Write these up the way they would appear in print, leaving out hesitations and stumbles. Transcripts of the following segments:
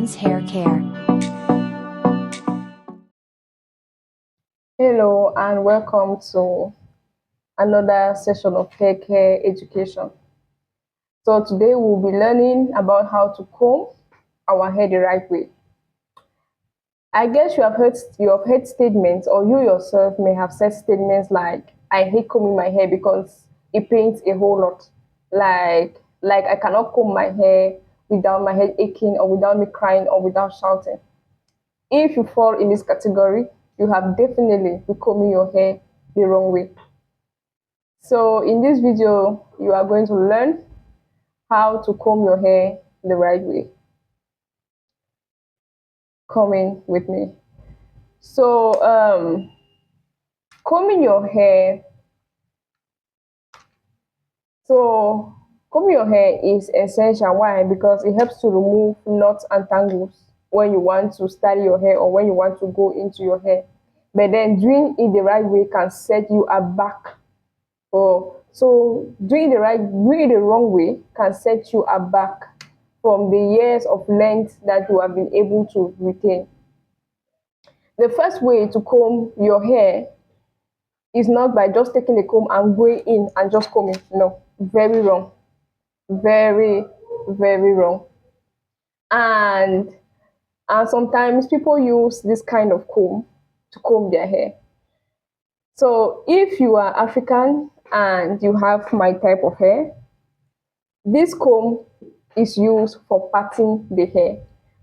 Women's Hair Care. Hello and welcome to another session of hair care education. So today we'll be learning about how to comb our hair the right way. I guess you have heard statements, or you yourself may have said statements like, I hate combing my hair because it pains a whole lot. Like I cannot comb my hair without my head aching, or without me crying, or without shouting. If you fall in this category, you have definitely been combing your hair the wrong way. So in this video, you are going to learn how to comb your hair the right way. Come in with me. So combing your hair, so combing your hair is essential. Why? Because it helps to remove knots and tangles when you want to style your hair, or when you want to go into your hair. But then doing it the right way can set you aback. So doing it the wrong way can set you aback from the years of length that you have been able to retain. The first way to comb your hair is not by just taking a comb and going in and just combing. No, very wrong. Very, very wrong. And and sometimes people use this kind of comb to comb their hair. So if you are African and you have my type of hair, this comb is used for parting the hair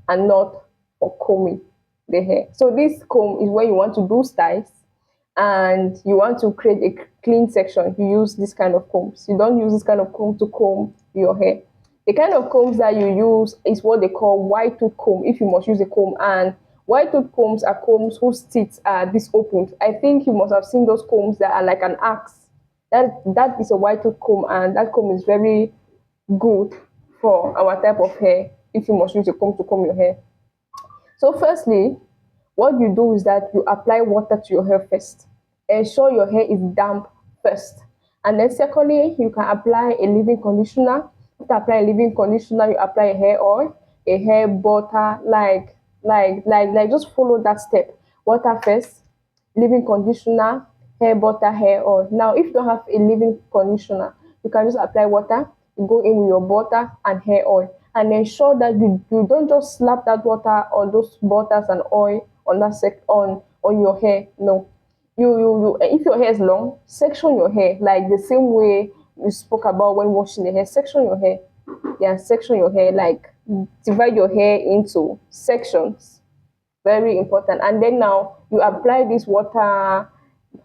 and not for combing the hair. So this comb is when you want to do styles and you want to create a clean section. You use this kind of combs. You don't use this kind of comb to comb your hair. The kind of combs that you use is what they call white tooth comb, if you must use a comb. And white tooth combs are combs whose teeth are this opened. I think you must have seen those combs that are like an axe. That is a white tooth comb, and that comb is very good for our type of hair if you must use a comb to comb your hair. So firstly, what you do is that you apply water to your hair first. Ensure your hair is damp first. And then secondly, you can apply a leave-in conditioner. After applying a leave-in conditioner, you apply a hair oil, a hair butter, like just follow that step. Water first, leave-in conditioner, hair butter, hair oil. Now, if you don't have a leave-in conditioner, you can just apply water, you go in with your butter and hair oil, and ensure that you don't just slap that water or those butters and oil on on your hair. No. You if your hair is long, section your hair like the same way you spoke about when washing the hair. Section your hair. Yeah, section your hair, like divide your hair into sections. Very important. And then now you apply this water,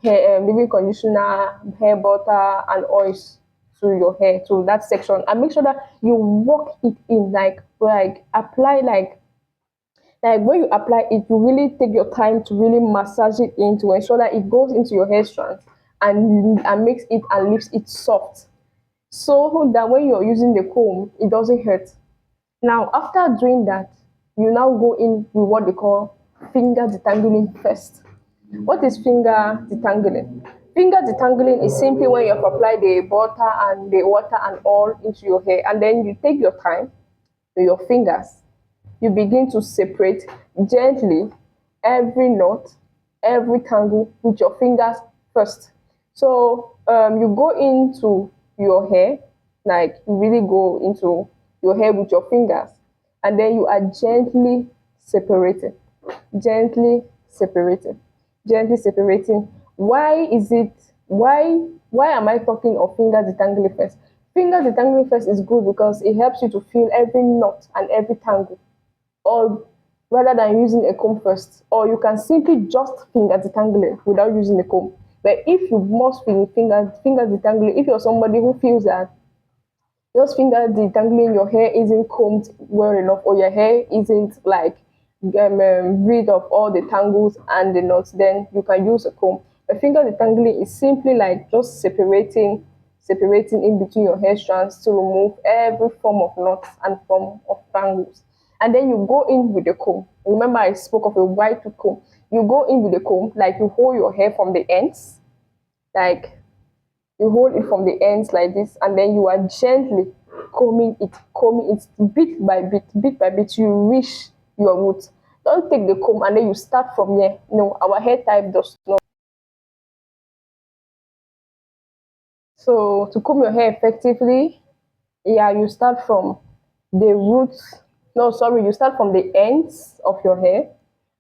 hair leave-in conditioner, hair butter and oils to your hair, to that section, and make sure that you work it in, like apply, like when you apply it, you really take your time to really massage it in, to ensure that it goes into your hair strands and makes it and leaves it soft, so that when you're using the comb it doesn't hurt. Now, after doing that, you now go in with what they call finger detangling first. What is finger detangling? Finger detangling is simply when you have applied the butter and the water and all into your hair, and then you take your time with your fingers. You begin to separate gently every knot, every tangle with your fingers first. So you go into your hair, like you really go into your hair with your fingers, and then you are gently separating, gently separating, gently separating. Why is it? Why am I talking of finger detangling first? Finger detangling first is good because it helps you to feel every knot and every tangle, or rather than using a comb first, or you can simply just finger detangle it without using a comb. But if you must finger detangle it, if you're somebody who feels that just finger detangling your hair isn't combed well enough, or your hair isn't like rid of all the tangles and the knots, then you can use a comb. A finger detangling is simply like just separating in between your hair strands to remove every form of knots and form of tangles. And then you go in with the comb. Remember, I spoke of a white tooth comb. You go in with the comb, like you hold your hair from the ends, like you hold it from the ends like this, and then you are gently combing it bit by bit, bit by bit. You reach your roots. Don't take the comb and then you start from here. No, our hair type does not. So to comb your hair effectively, yeah, you start from the roots. No, sorry, you start from the ends of your hair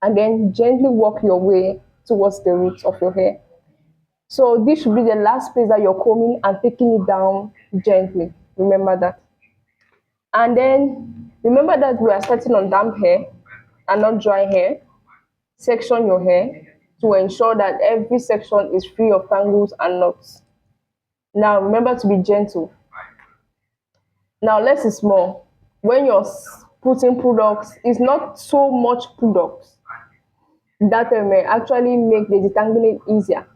and then gently work your way towards the roots of your hair. So this should be the last place that you're combing and taking it down gently. Remember that. And then remember that we are starting on damp hair and not dry hair. Section your hair to ensure that every section is free of tangles and knots. Now remember to be gentle. Now less is more. When you're putting products, it's not so much products that may actually make the detangling easier.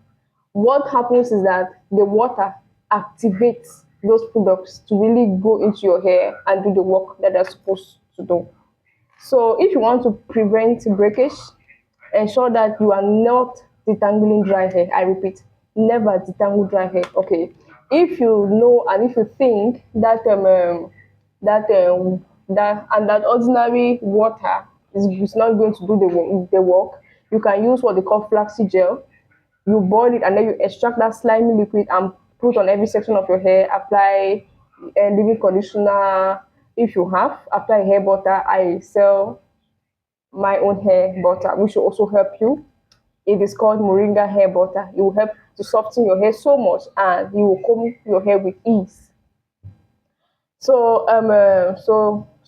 What happens is that the water activates those products to really go into your hair and do the work that they're supposed to do. So if you want to prevent breakage, ensure that you are not detangling dry hair. I repeat, never detangle dry hair. Okay. If you know and if you think that that ordinary water is not going to do the work, you can use what they call flaxseed gel. You boil it and then you extract that slimy liquid and put on every section of your hair. Apply a leave-in conditioner if you have. Apply hair butter. I sell my own hair butter, which will also help you. It is called Moringa hair butter. It will help to soften your hair so much and you will comb your hair with ease. So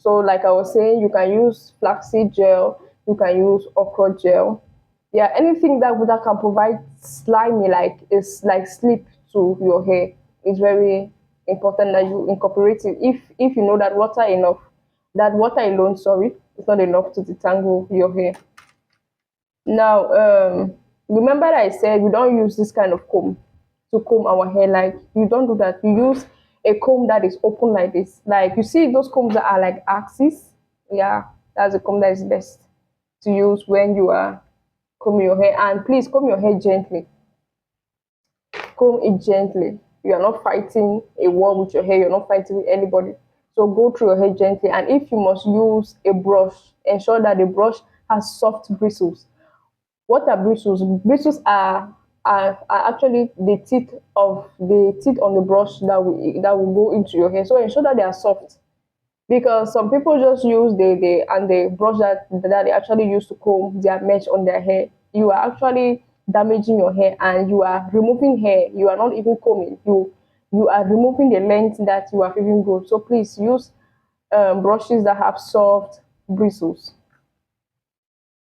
like I was saying, you can use flaxseed gel, you can use okra gel. Yeah, anything that can provide slimy like is like slip to your hair. It's very important that you incorporate it. If you know that water alone, sorry, is not enough to detangle your hair. Now, remember that I said we don't use this kind of comb to comb our hair. Like you don't do that. You use a comb that is open like this. Like you see those combs that are like axis. Yeah, that's a comb that is best to use when you are combing your hair. And please comb your hair gently. Comb it gently. You are not fighting a war with your hair. You're not fighting with anybody. So go through your hair gently. And if you must use a brush, ensure that the brush has soft bristles. What are bristles? Bristles are actually the teeth on the brush that will go into your hair. So ensure that they are soft because some people just use the brush that they actually use to comb their mesh on their hair. You are actually damaging your hair and you are removing hair. You are not even combing. You are removing the length that you have even grown. So please use brushes that have soft bristles.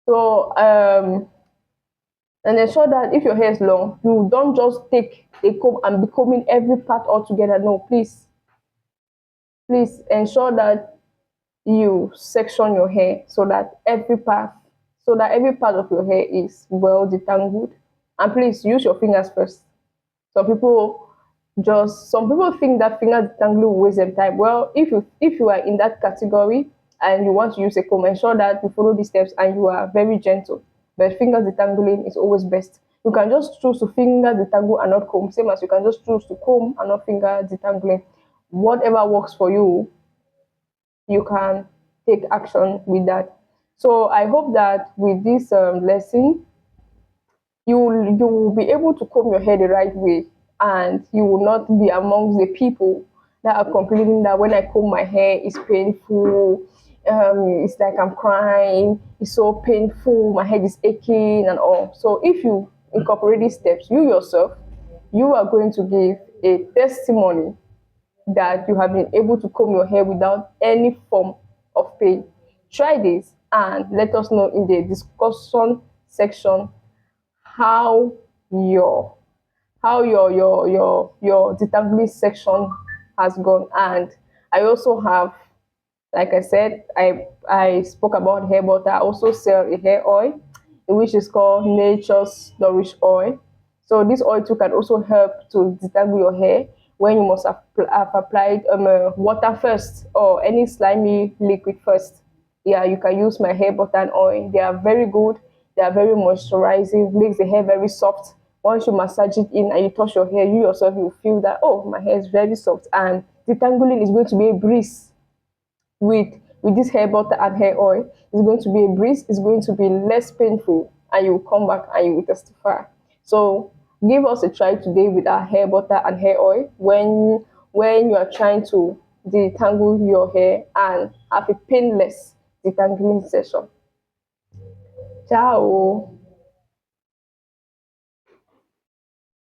So and ensure that if your hair is long, you don't just take a comb and be combing every part all together. No, please ensure that you section your hair so that every part of your hair is well detangled. And please use your fingers first. Some people think that finger detangling will waste them time. Well, if you are in that category and you want to use a comb, ensure that you follow these steps and you are very gentle. But finger detangling is always best. You can just choose to finger detangle and not comb, same as you can just choose to comb and not finger detangling. Whatever works for you, you can take action with that. So I hope that with this lesson, you will be able to comb your hair the right way and you will not be amongst the people that are complaining that when I comb my hair it's painful, it's like I'm crying, it's so painful, my head is aching and all. So if you incorporate these steps, you yourself, you are going to give a testimony that you have been able to comb your hair without any form of pain. Try this and let us know in the discussion section how your your detangling section has gone. And I also have, like I said, I spoke about hair butter. I also sell a hair oil, which is called Nature's Nourish Oil. So this oil too can also help to detangle your hair when you must have applied water first or any slimy liquid first. Yeah, you can use my hair butter and oil. They are very good. They are very moisturizing, makes the hair very soft. Once you massage it in and you touch your hair, you yourself will feel that, oh, my hair is very soft and detangling is going to be a breeze with with this hair butter and hair oil, it's going to be a breeze, it's going to be less painful, and you will come back and you will testify. So give us a try today with our hair butter and hair oil when you are trying to detangle your hair and have a painless detangling session. Ciao.